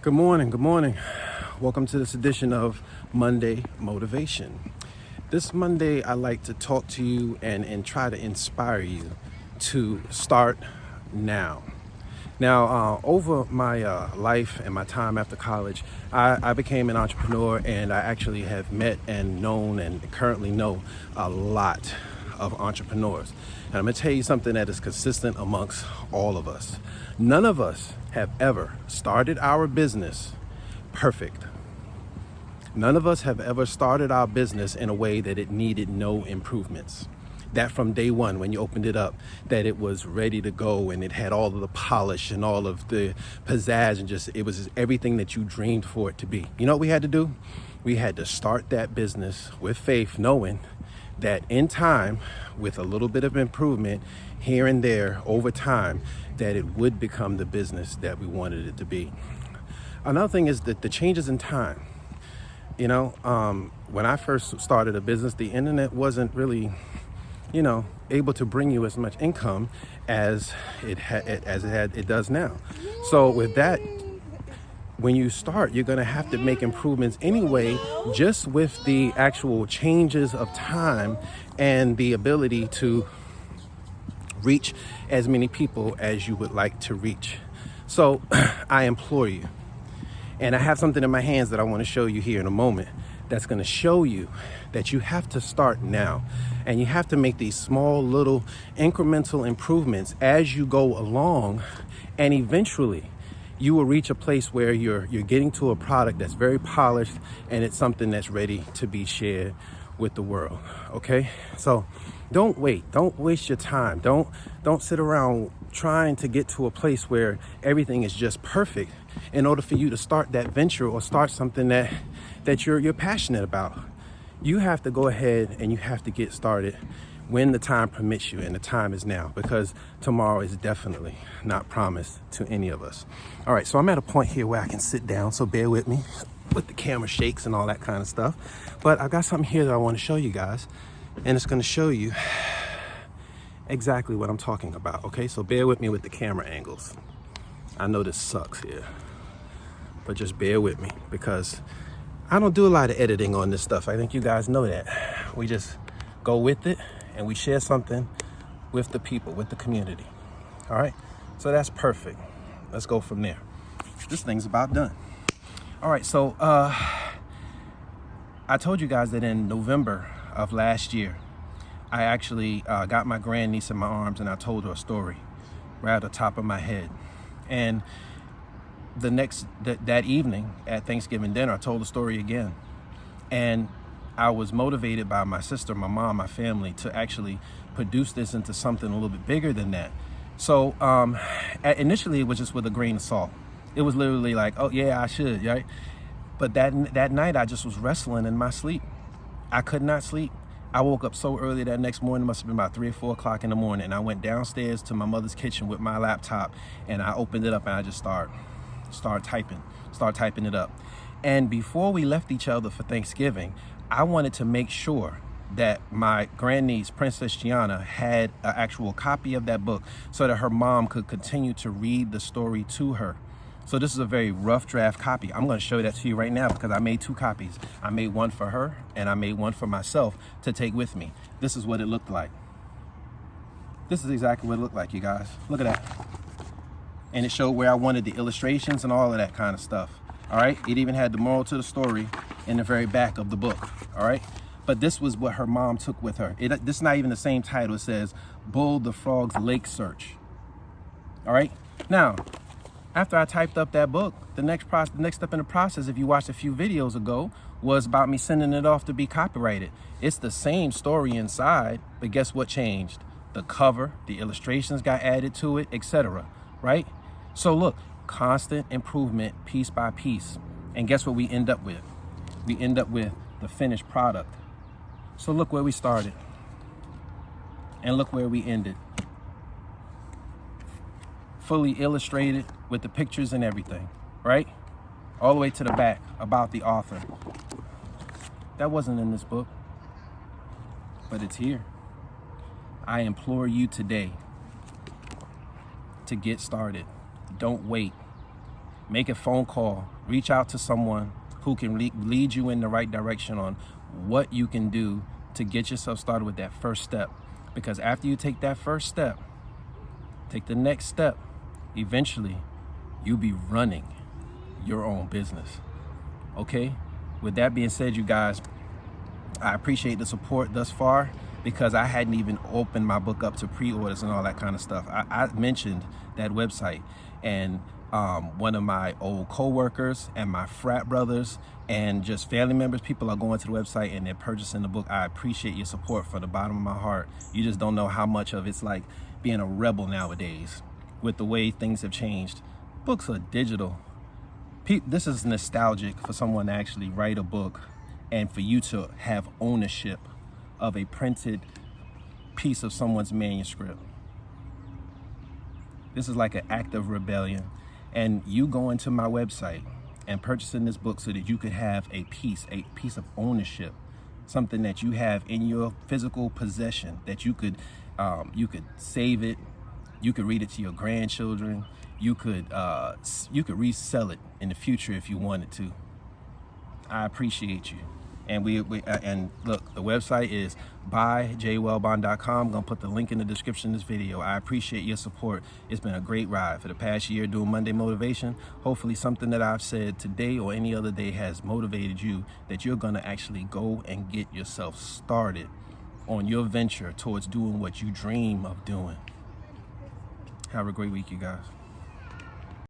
Good morning. Good morning. Welcome to this edition of Monday Motivation. This Monday, I like to talk to you and try to inspire you to start now. Now, over my life and my time after college, I became an entrepreneur, and I actually have met and known and currently know a lot of entrepreneurs. And I'm going to tell you something that is consistent amongst all of us. None of us have ever started our business perfect. None of us have ever started our business in a way that it needed no improvements. That from day one, when you opened it up, that it was ready to go and it had all of the polish and all of the pizzazz and just, it was everything that you dreamed for it to be. You know what we had to do? We had to start that business with faith, knowing that in time, with a little bit of improvement here and there over time, that it would become the business that we wanted it to be. Another thing is that the changes in time. You know, when I first started a business, the internet wasn't really, able to bring you as much income as it does now. So with that, when you start, you're going to have to make improvements anyway, just with the actual changes of time and the ability to reach as many people as you would like to reach. So I implore you, and I have something in my hands that I want to show you here in a moment that's going to show you that you have to start now, and you have to make these small little incremental improvements as you go along, and eventually you will reach a place where you're getting to a product that's very polished and it's something that's ready to be shared with the world. Okay? So don't wait. Don't waste your time. Don't sit around trying to get to a place where everything is just perfect in order for you to start that venture or start something that you're passionate about. You have to go ahead and you have to get started when the time permits you, and the time is now, because tomorrow is definitely not promised to any of us. All right, so I'm at a point here where I can sit down, so bear with me with the camera shakes and all that kind of stuff. But I've got something here that I want to show you guys, and it's going to show you exactly what I'm talking about. Okay, so bear with me with the camera angles. I know this sucks here, but just bear with me, because I don't do a lot of editing on this stuff. I think you guys know that. We just go with it and we share something with the people, with the community. All right, so that's perfect. Let's go from there. This thing's about done. All right, so I told you guys that in November of last year, I actually got my grandniece in my arms and I told her a story right at the top of my head. And that evening at Thanksgiving dinner, I told the story again. And I was motivated by my sister, my mom, my family to actually produce this into something a little bit bigger than that. So initially, it was just with a grain of salt. It was literally like, oh yeah, I should, right? But that night, I just was wrestling in my sleep. I could not sleep. I woke up so early that next morning, must have been about 3 or 4 o'clock in the morning. And I went downstairs to my mother's kitchen with my laptop, and I opened it up and I just start typing it up. And before we left each other for Thanksgiving, I wanted to make sure that my grandniece, Princess Gianna, had an actual copy of that book so that her mom could continue to read the story to her. So this is a very rough draft copy. I'm going to show that to you right now because I made 2 copies. I made one for her and I made one for myself to take with me. This is what it looked like. This is exactly what it looked like, you guys. Look at that. And it showed where I wanted the illustrations and all of that kind of stuff. All right, it even had the moral to the story in the very back of the book. All right, but this was what her mom took with her. This is not even the same title. It says Bull the Frog's Lake Search. All right, now after I typed up that book, the next step in the process, if you watched a few videos ago, was about me sending it off to be copyrighted. It's the same story inside, but guess what changed? The cover, the illustrations got added to it, etc. Right? So look, constant improvement piece by piece. And guess what we end up with? We end up with the finished product. So look where we started and look where we ended. Fully illustrated with the pictures and everything, right? All the way to the back about the author. That wasn't in this book, but it's here. I implore you today to get started. Don't wait. Make a phone call, reach out to someone who can lead you in the right direction on what you can do to get yourself started with that first step. Because after you take that first step, take the next step, eventually you'll be running your own business. Okay? With that being said, you guys, I appreciate the support thus far, because I hadn't even opened my book up to pre-orders and all that kind of stuff. I mentioned that website, and one of my old co-workers and my frat brothers and just family members, people are going to the website and they're purchasing the book. I appreciate your support from the bottom of my heart. You just don't know how much of it's like being a rebel nowadays with the way things have changed. Books are digital. This is nostalgic for someone to actually write a book and for you to have ownership of a printed piece of someone's manuscript. This is like an act of rebellion. And you going to my website and purchasing this book so that you could have a piece of ownership, something that you have in your physical possession, that you could save it, you could read it to your grandchildren, you could resell it in the future if you wanted to. I appreciate you. And and look, the website is buyjwellbond.com. I'm gonna put the link in the description of this video. I appreciate your support. It's been a great ride for the past year doing Monday Motivation. Hopefully something that I've said today or any other day has motivated you, that you're gonna actually go and get yourself started on your venture towards doing what you dream of doing. Have a great week, you guys.